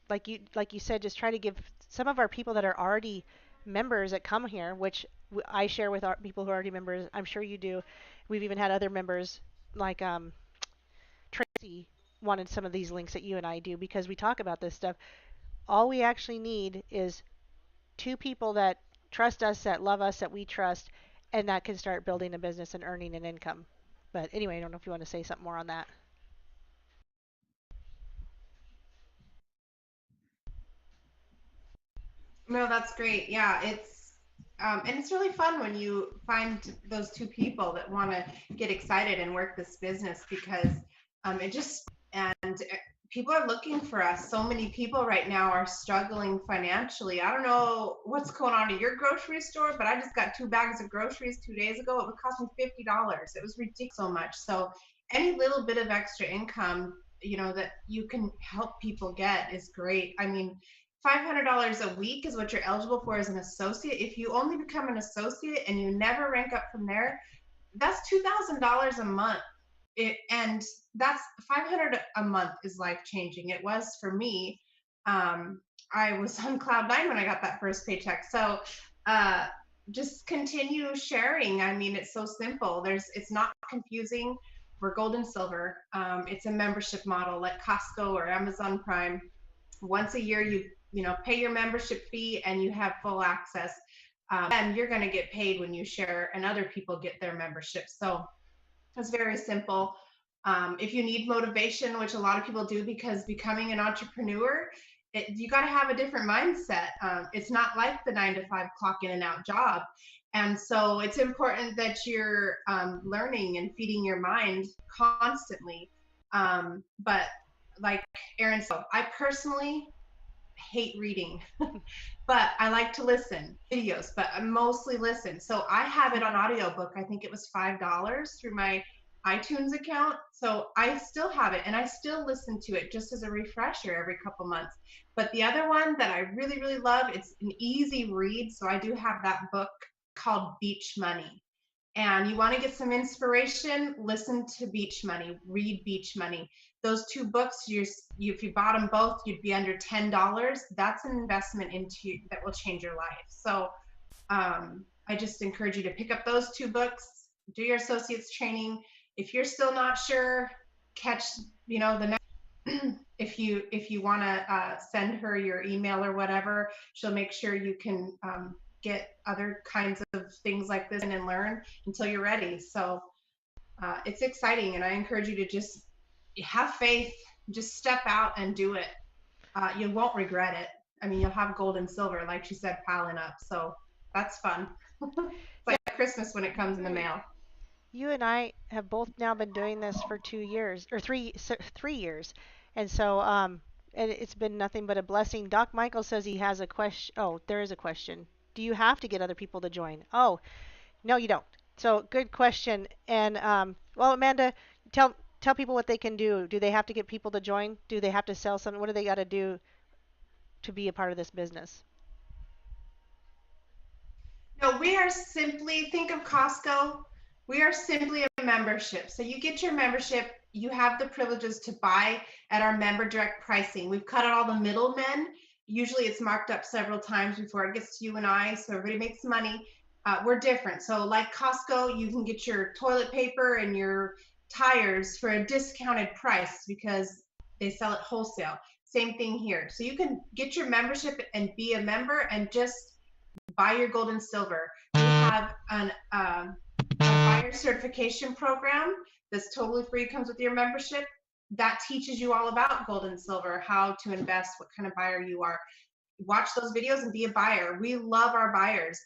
like you said, just try to give some of our people that are already members that come here, which I share with our people who are already members. I'm sure you do. We've even had other members like Tracy wanted some of these links that you and I do because we talk about this stuff. All we actually need is two people that trust us, that love us, that we trust, and that can start building a business and earning an income. But anyway, I don't know if you want to say something more on that. No, that's great. Yeah, and it's really fun when you find those two people that want to get excited and work this business because it just and people are looking for us. So many people right now are struggling financially. I don't know what's going on at your grocery store, but I just got 2 bags of groceries 2 days ago. It would cost me $50. It was ridiculous so much. So any little bit of extra income, that you can help people get is great. I mean, $500 a week is what you're eligible for as an associate. If you only become an associate and you never rank up from there, that's $2,000 a month. And that's 500 a month is life changing. It was for me. Um, I was on cloud nine when I got that first paycheck. So uh, just continue sharing. I mean, it's so simple. It's not confusing. We're gold and silver. It's a membership model like Costco or Amazon Prime. Once a year, you pay your membership fee and you have full access. And you're going to get paid when you share, and other people get their membership. So it's very simple. If you need motivation, which a lot of people do, because becoming an entrepreneur, you got to have a different mindset. It's not like the 9 to 5 clock in and out job. And so it's important that you're learning and feeding your mind constantly. But like Erin said, I personally hate reading, but I like to listen videos, but I mostly listen. So I have it on audiobook. I think it was $5 through my iTunes account. So I still have it and I still listen to it just as a refresher every couple months. But the other one that I really, really love, it's an easy read. So I do have that book called Beach Money. And you want to get some inspiration, listen to Beach Money, read Beach Money. Those two books, if you bought them both, you'd be under $10. That's an investment into that will change your life. So I just encourage you to pick up those two books, do your associates training. If you're still not sure, catch the next. If you want to send her your email or whatever, she'll make sure you can get other kinds of things like this and learn until you're ready. So it's exciting, and I encourage you to just have faith, just step out and do it. You won't regret it. I mean, you'll have gold and silver, like she said, piling up. So that's fun. It's Yeah, like Christmas when it comes in the mail. you and I have both now been doing this for 2 years or 3 years, and so it's been nothing but a blessing. Doc Michael says he has a question. Oh, there is a question. Do you have to get other people to join? Oh, no, you don't. So good question. And well, Amanda, tell. tell people what they can do. Do they have to get people to join? Do they have to sell something? What do they got to do to be a part of this business? No, we are simply, think of Costco. We are simply a membership. So you get your membership, you have the privileges to buy at our member direct pricing. We've cut out all the middlemen. Usually it's marked up several times before it gets to you and I, so everybody makes money. We're different. So, like Costco, you can get your toilet paper and your tires for a discounted price because they sell it wholesale. Same thing here. So, you can get your membership and be a member and just buy your gold and silver. We have a buyer certification program that's totally free, comes with your membership. That teaches you all about gold and silver, how to invest, what kind of buyer you are. Watch those videos and be a buyer. We love our buyers.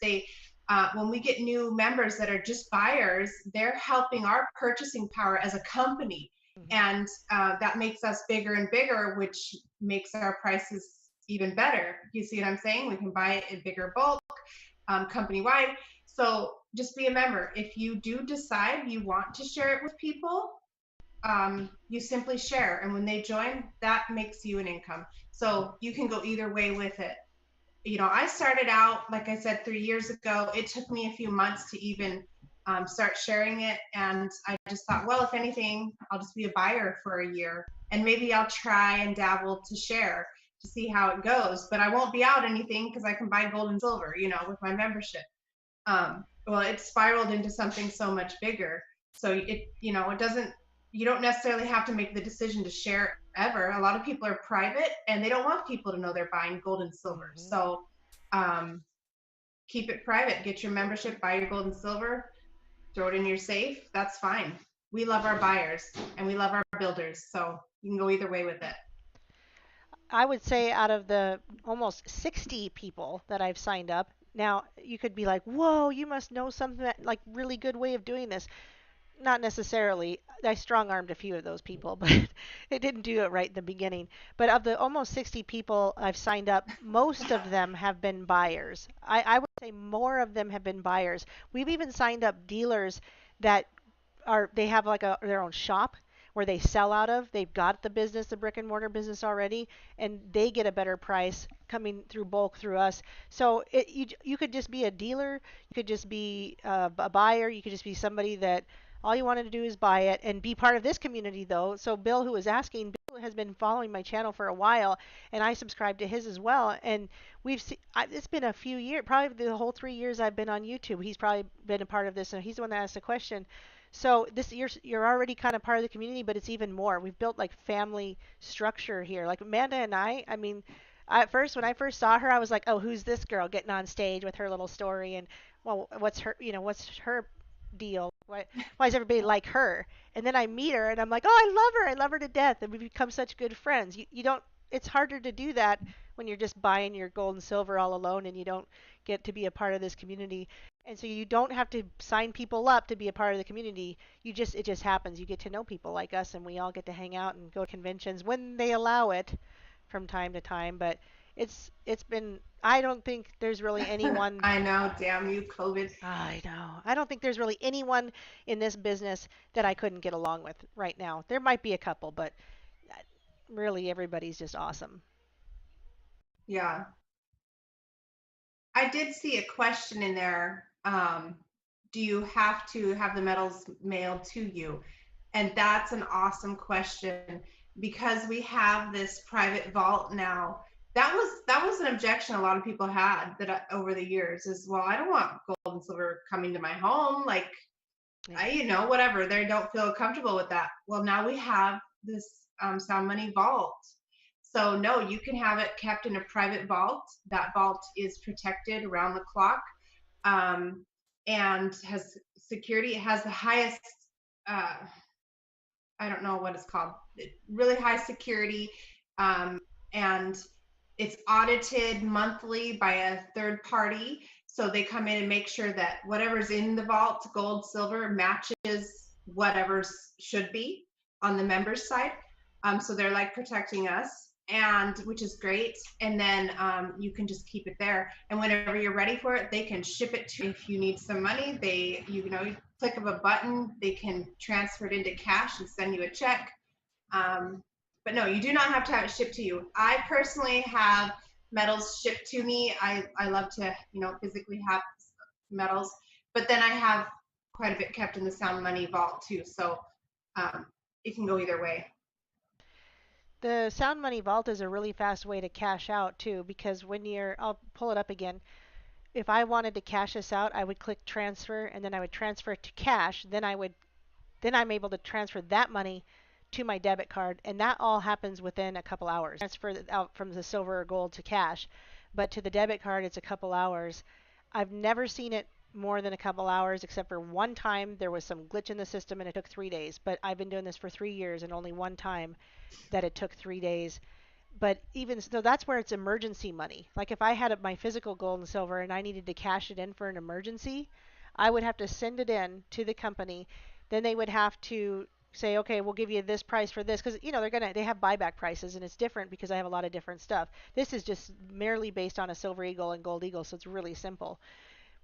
When we get new members that are just buyers, they're helping our purchasing power as a company. Hmm. And that makes us bigger and bigger, which makes our prices even better. You see what I'm saying? We can buy it in bigger bulk, company wide. So just be a member. If you do decide you want to share it with people, you simply share. And when they join, that makes you an income. So you can go either way with it. I started out, like I said, 3 years ago. It took me a few months to even start sharing it. And I just thought, well, if anything, I'll just be a buyer for a year and maybe I'll try and dabble to share to see how it goes. But I won't be out anything because I can buy gold and silver, with my membership. Well, it spiraled into something so much bigger. So it doesn't, you don't necessarily have to make the decision to share ever. A lot of people are private and they don't want people to know they're buying gold and silver. Hmm. So um, keep it private. Get your membership, buy your gold and silver, throw it in your safe. That's fine. We love our buyers and we love our builders. So you can go either way with it. I would say out of the almost 60 people that I've signed up, now you could be like, whoa, you must know something like really good way of doing this. Not necessarily. I strong armed a few of those people, but it didn't do it right in the beginning. But of the almost 60 people I've signed up, most of them have been buyers. I would say more of them have been buyers. We've even signed up dealers that they have like their own shop where they sell out of. They've got the business, the brick and mortar business already, and they get a better price coming through bulk through us. So you could just be a dealer, you could just be a buyer, you could just be somebody that all you wanted to do is buy it and be part of this community though. So Bill, who was asking, Bill has been following my channel for a while, and I subscribe to his as well. And it's been a few years, probably the whole 3 years I've been on YouTube. He's probably been a part of this, and he's the one that asked the question. So this you're already kind of part of the community, but it's even more. We've built like family structure here. Like Amanda and I mean, at first when I first saw her, I was like, "Oh, who's this girl getting on stage with her little story and well, what's her deal? Why does everybody like her?" And then I meet her and I'm like, "Oh, I love her. I love her to death." And we've become such good friends. You don't it's harder to do that when you're just buying your gold and silver all alone and you don't get to be a part of this community. And so you don't have to sign people up to be a part of the community. It just happens. You get to know people like us, and we all get to hang out and go to conventions when they allow it from time to time. But it's been. I don't think there's really anyone. I know, damn you, COVID. I know. I don't think there's really anyone in this business that I couldn't get along with right now. There might be a couple, but really everybody's just awesome. Yeah. I did see a question in there. Do you have to have the medals mailed to you? And that's an awesome question because we have this private vault now. That was an objection a lot of people had over the years is, well, I don't want gold and silver coming to my home. Like, Yeah. whatever. They don't feel comfortable with that. Well, now we have this Sound Money vault. So no, you can have it kept in a private vault. That vault is protected around the clock, um, and has security. It has the highest, uh, I don't know what it's called, really high security, and it's audited monthly by a third party. So they come in and make sure that whatever's in the vault, gold, silver, matches whatever's should be on the members side. So they're like protecting us. and which is great. And then you can just keep it there. And whenever you're ready for it, they can ship it to you. If you need some money, you know, click of a button, they can transfer it into cash and send you a check. Um, but no, you do not have to have it shipped to you. I personally have metals shipped to me. I love to, you know, physically have metals, but then I have quite a bit kept in the Sound Money vault too. So um, it can go either way. The Sound Money Vault is a really fast way to cash out too, because when I'll pull it up again. If I wanted to cash this out, I would click transfer and then I would transfer it to cash. Then I'm able to transfer that money to my debit card, and that all happens within a couple hours. Transfer out from the silver or gold to cash, but to the debit card, it's a couple hours. I've never seen it more than a couple hours, except for one time there was some glitch in the system and it took 3 days. But I've been doing this for 3 years, and only one time that it took 3 days. But even so, that's where it's emergency money. Like if I had my physical gold and silver and I needed to cash it in for an emergency, I would have to send it in to the company. Then they would have to say, okay, we'll give you this price for this, because they have buyback prices, and it's different because I have a lot of different stuff. This is just merely based on a silver eagle and gold eagle, so it's really simple.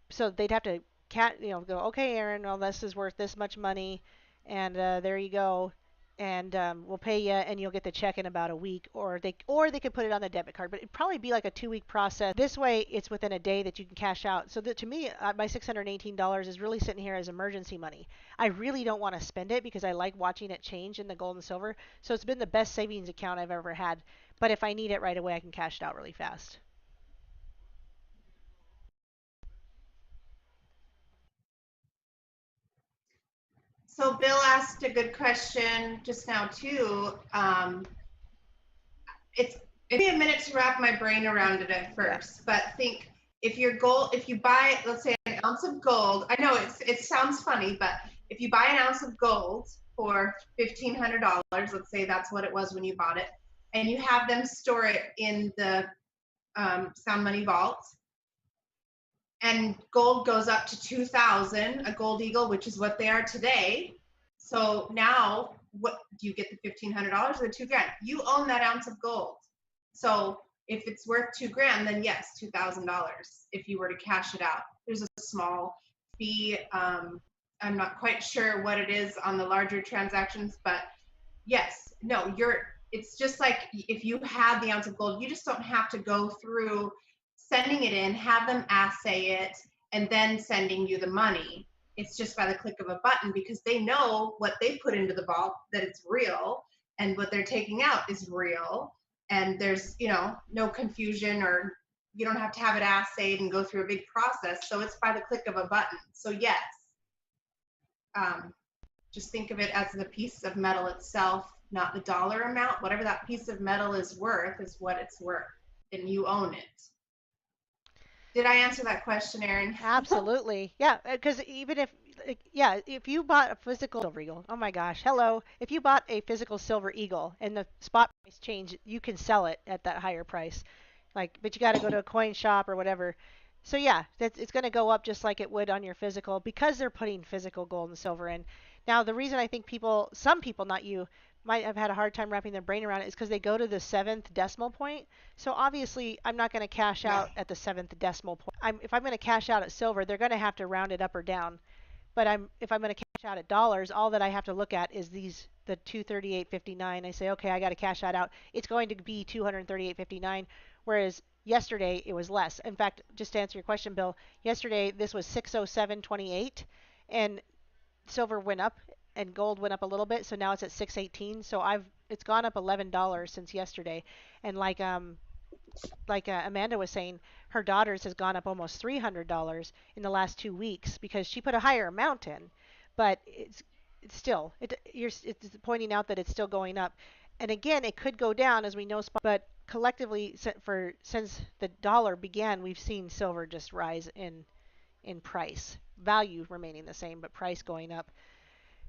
So they'd have to go, okay, Aaron, well, this is worth this much money, and there you go, and we'll pay you, and you'll get the check in about a week, or they could put it on the debit card, but it'd probably be like a 2 week process. This way, it's within a day that you can cash out. So that to me, my $618 is really sitting here as emergency money. I really don't want to spend it because I like watching it change in the gold and silver. So it's been the best savings account I've ever had. But if I need it right away, I can cash it out really fast. So Bill asked a good question just now too. It took me a minute to wrap my brain around it at Yeah. first, but think if you buy, let's say, an ounce of gold. I know it sounds funny, but if you buy an ounce of gold for $1,500, let's say that's what it was when you bought it, and you have them store it in the Sound Money vault, and gold goes up to 2,000, a gold eagle, which is what they are today. So now, what do you get, the $1,500 or the 2 grand? You own that ounce of gold. So if it's worth 2 grand, then yes, $2,000 if you were to cash it out. There's a small fee. I'm not quite sure what it is on the larger transactions, but yes, no, it's just like if you had the ounce of gold, you just don't have to go through sending it in, have them assay it, and then sending you the money. It's just by the click of a button, because they know what they put into the vault, that it's real, and what they're taking out is real. And there's, no confusion, or you don't have to have it assayed and go through a big process. So it's by the click of a button. So yes, um, just think of it as the piece of metal itself, not the dollar amount. Whatever that piece of metal is worth is what it's worth, and you own it. Did I answer that question, Erin? Absolutely. Yeah, because even if, like, yeah, if you bought a physical silver eagle, oh my gosh, hello. If you bought a physical silver eagle and the spot price change, you can sell it at that higher price. Like, but you got to go to a coin shop or whatever. So yeah, it's going to go up just like it would on your physical, because they're putting physical gold and silver in. Now, the reason I think some people, not you, might have had a hard time wrapping their brain around it is because they go to the seventh decimal point. So obviously, I'm not going to cash Yeah. out at the seventh decimal point. If I'm going to cash out at silver, they're going to have to round it up or down. But if I'm going to cash out at dollars, all that I have to look at is the 238.59. I say, okay, I got to cash that out. It's going to be 238.59, whereas yesterday it was less. In fact, just to answer your question, Bill, yesterday this was 607.28, and silver went up and gold went up a little bit, so now it's at 618. So it's gone up $11 since yesterday, and Amanda was saying, her daughter's has gone up almost $300 in the last 2 weeks because she put a higher amount in, but it's still it's pointing out that it's still going up, and again it could go down as we know, but collectively since the dollar began, we've seen silver just rise in price, value remaining the same, but price going up.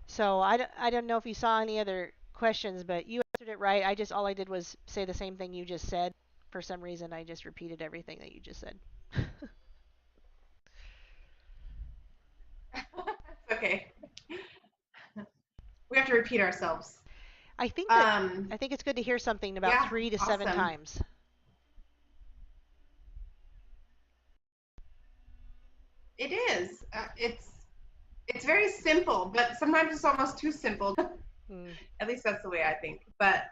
So I don't know if you saw any other questions, but you answered it right. All I did was say the same thing you just said. For some reason, I just repeated everything that you just said. Okay. We have to repeat ourselves. I think that Um, I think it's good to hear something about yeah, 3 to 7 awesome. times. It is. It's very simple, but sometimes it's almost too simple. Mm. At least that's the way I think. But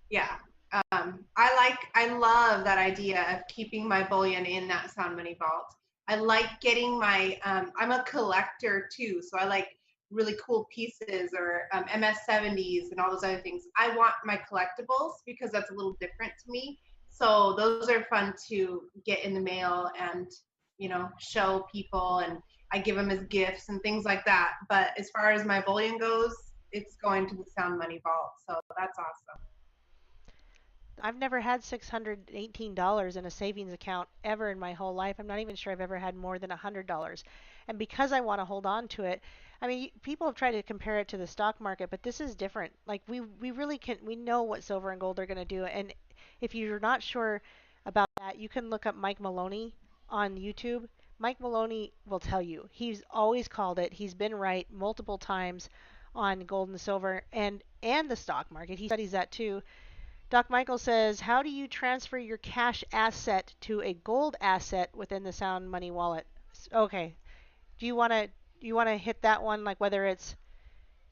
yeah, I love that idea of keeping my bullion in that sound money vault. I like getting my, I'm a collector too, so I like really cool pieces or MS-70s and all those other things. I want my collectibles because that's a little different to me. So those are fun to get in the mail and, show people, and I give them as gifts and things like that. But as far as my bullion goes, it's going to the sound money vault. So that's awesome. I've never had $618 in a savings account ever in my whole life. I'm not even sure I've ever had more than $100. And because I want to hold on to it, I mean, people have tried to compare it to the stock market, but this is different. Like we really can we know what silver and gold are going to do. And if you're not sure about that, you can look up Mike Maloney on YouTube. Mike Maloney will tell you. He's always called it. He's been right multiple times on gold and silver and the stock market. He studies that too. Doc Michael says, how do you transfer your cash asset to a gold asset within the Sound Money wallet? Okay. Do you want to hit that one, like whether it's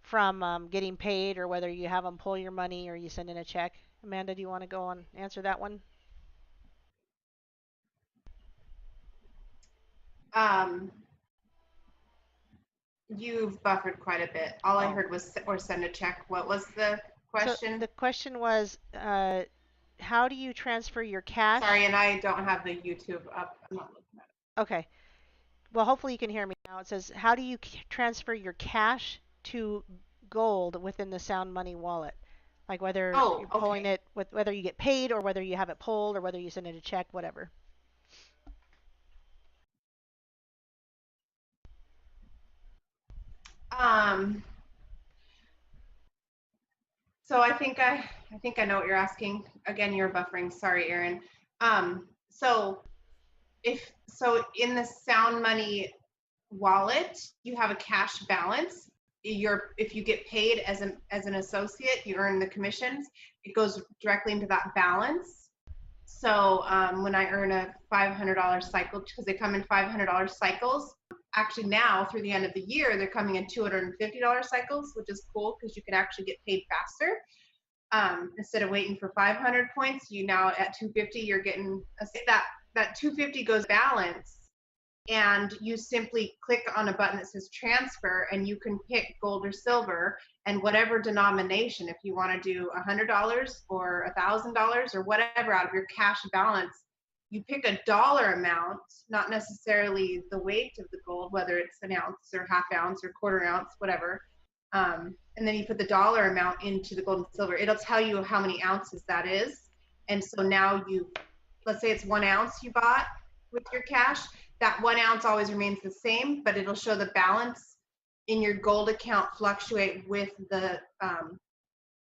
from getting paid or whether you have them pull your money or you send in a check? Amanda, do you want to go on answer that one? Um, you've buffered quite a bit. All I Oh, heard was or send a check. What was the so question? the question was, how do you transfer your cash? Sorry, and I don't have the YouTube up. I'm not looking at it. Okay. Well, hopefully you can hear me now. It says, how do you transfer your cash to gold within the Sound Money wallet? Like whether Oh, you're pulling okay. it, with whether you get paid or whether you have it pulled or whether you send it a check, whatever. Um, so I think I know what you're asking. Again, you're buffering. Sorry, Aaron. So if in the Sound Money wallet, you have a cash balance. If you get paid as an associate, you earn the commissions. It goes directly into that balance. So when I earn a $500 cycle, because they come in $500 cycles, actually now through the end of the year, they're coming in $250 cycles, which is cool because you can actually get paid faster. Instead of waiting for 500 points, you now at 250, you're getting that 250 goes balance, and you simply click on a button that says transfer, and you can pick gold or silver and whatever denomination. If you want to do $100 or $1,000 or whatever out of your cash balance, you pick a dollar amount, not necessarily the weight of the gold, whether it's an ounce or half ounce or quarter ounce, whatever. And then you put the dollar amount into the gold and silver. It'll tell you how many ounces that is. And so now let's say it's 1 ounce you bought with your cash, that 1 ounce always remains the same, but it'll show the balance in your gold account fluctuate with the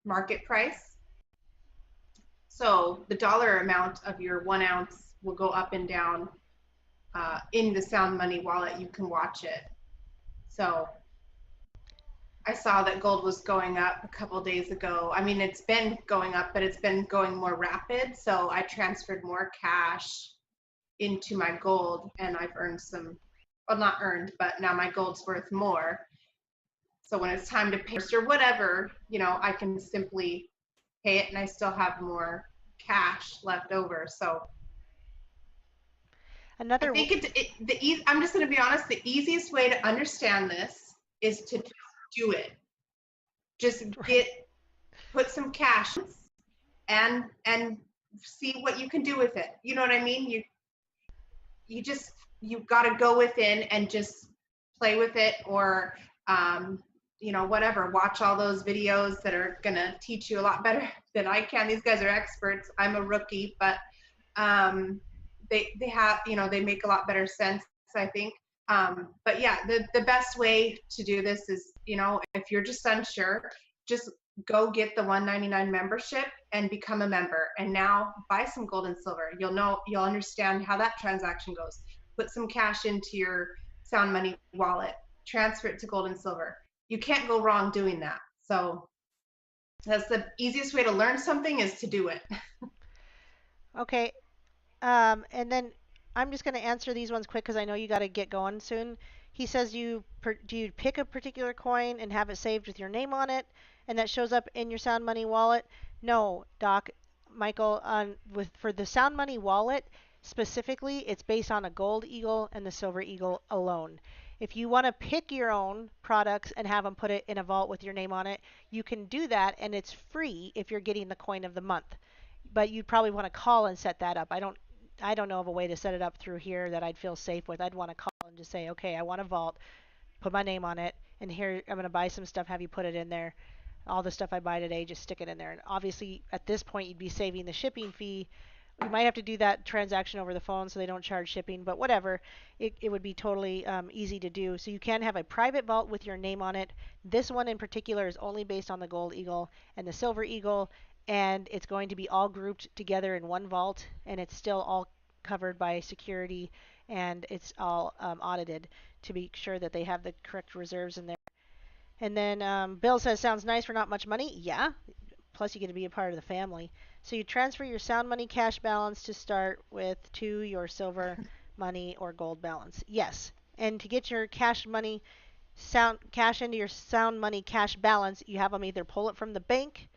market price. So the dollar amount of your 1 ounce will go up and down in the Sound Money wallet. You can watch it. So I saw that gold was going up a couple days ago. I mean, it's been going up, but it's been going more rapid. So I transferred more cash into my gold, and I've earned some, well, not earned, but now my gold's worth more. So when it's time to pay or whatever, I can simply pay it, and I still have more cash left over. So I Another, think I'm just going to be honest, the easiest way to understand this is to just do it. Just right. put some cash and see what you can do with it. You know what I mean? You've got to go within and just play with it, or whatever, watch all those videos that are going to teach you a lot better than I can. These guys are experts. I'm a rookie, but they have, they make a lot better sense, I think. But yeah, the best way to do this is, if you're just unsure, just go get the 199 membership and become a member, and now buy some gold and silver. You'll understand how that transaction goes. Put some cash into your Sound Money wallet, transfer it to gold and silver. You can't go wrong doing that. So That's the easiest way to learn something, is to do it. Okay. And then I'm just going to answer these ones quick because I know you got to get going soon. He says do you pick a particular coin and have it saved with your name on it, and that shows up in your Sound Money wallet? No, Doc, Michael. For the Sound Money wallet specifically, it's based on a Gold Eagle and the Silver Eagle alone. If you want to pick your own products and have them put it in a vault with your name on it, you can do that, and it's free if you're getting the coin of the month. But you'd probably want to call and set that up. I don't know of a way to set it up through here that I'd feel safe with. I'd want to call and just say, okay, I want a vault, put my name on it, and here I'm going to buy some stuff, have you put it in there. All the stuff I buy today, just stick it in there. And obviously, at this point, you'd be saving the shipping fee. You might have to do that transaction over the phone so they don't charge shipping, but whatever. It would be totally easy to do. So you can have a private vault with your name on it. This one in particular is only based on the Gold Eagle and the Silver Eagle, and it's going to be all grouped together in one vault, and it's still all covered by security, and it's all audited to be sure that they have the correct reserves in there. And then Bill says, sounds nice for not much money. Yeah, plus you get to be a part of the family. So you transfer your Sound Money cash balance to start with to your silver money or gold balance. Yes. And to get your cash into your Sound Money cash balance, you have them either pull it from the bank,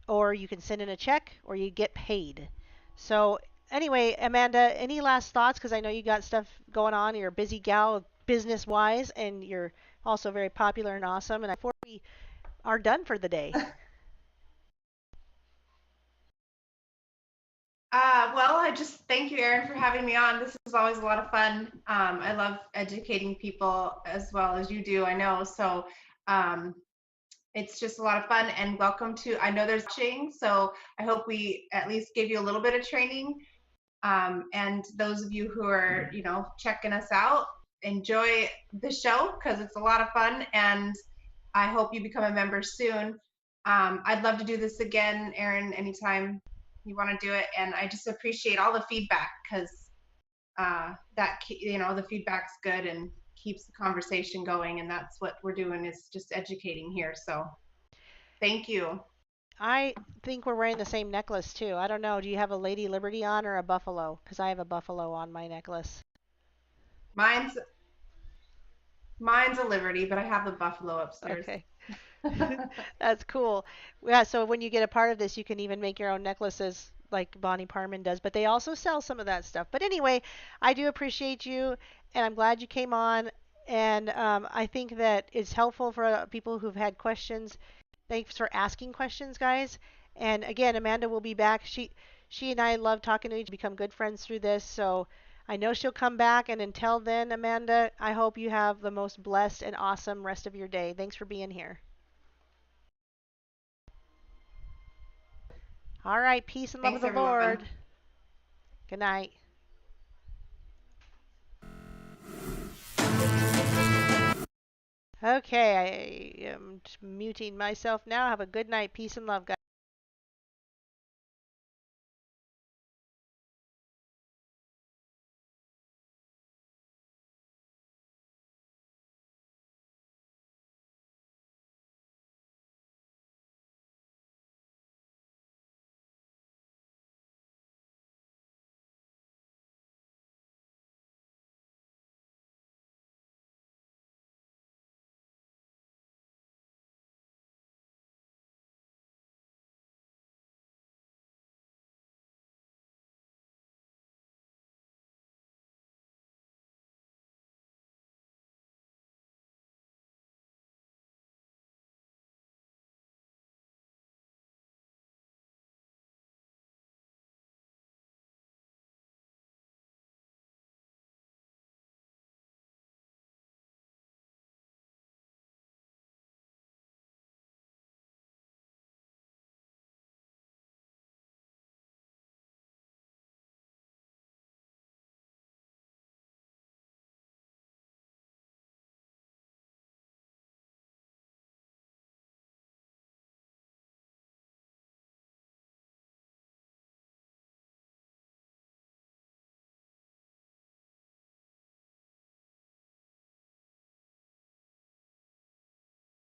or you can send in a check, or you get paid. So anyway, Amanda, any last thoughts? Because I know you got stuff going on. You're a busy gal business wise, and you're also very popular and awesome. And before we are done for the day. Well, I just thank you, Erin, for having me on. This is always a lot of fun. I love educating people as well as you do, I know. So um, it's just a lot of fun, and welcome to, I know there's watching, so I hope we at least gave you a little bit of training. And those of you who are, checking us out, enjoy the show because it's a lot of fun, and I hope you become a member soon. I'd love to do this again, Erin, anytime you want to do it. And I just appreciate all the feedback because the feedback's good and keeps the conversation going. And that's what we're doing, is just educating here. So thank you. I think we're wearing the same necklace too. I don't know. Do you have a Lady Liberty on or a buffalo? Because I have a buffalo on my necklace. Mine's mine's a Liberty, but I have the buffalo upstairs. Okay. That's cool. Yeah, so when you get a part of this, you can even make your own necklaces like Bonnie Parman does. But they also sell some of that stuff. But anyway, I do appreciate you, and I'm glad you came on. And I think that it's helpful for people who've had questions. Thanks for asking questions, guys. And again, Amanda will be back. She and I love talking to each other, become good friends through this. So I know she'll come back. And until then, Amanda, I hope you have the most blessed and awesome rest of your day. Thanks for being here. All right, peace and love of Thanks, the everyone. Lord. Good night. Okay, I am muting myself now. Have a good night. Peace and love, guys.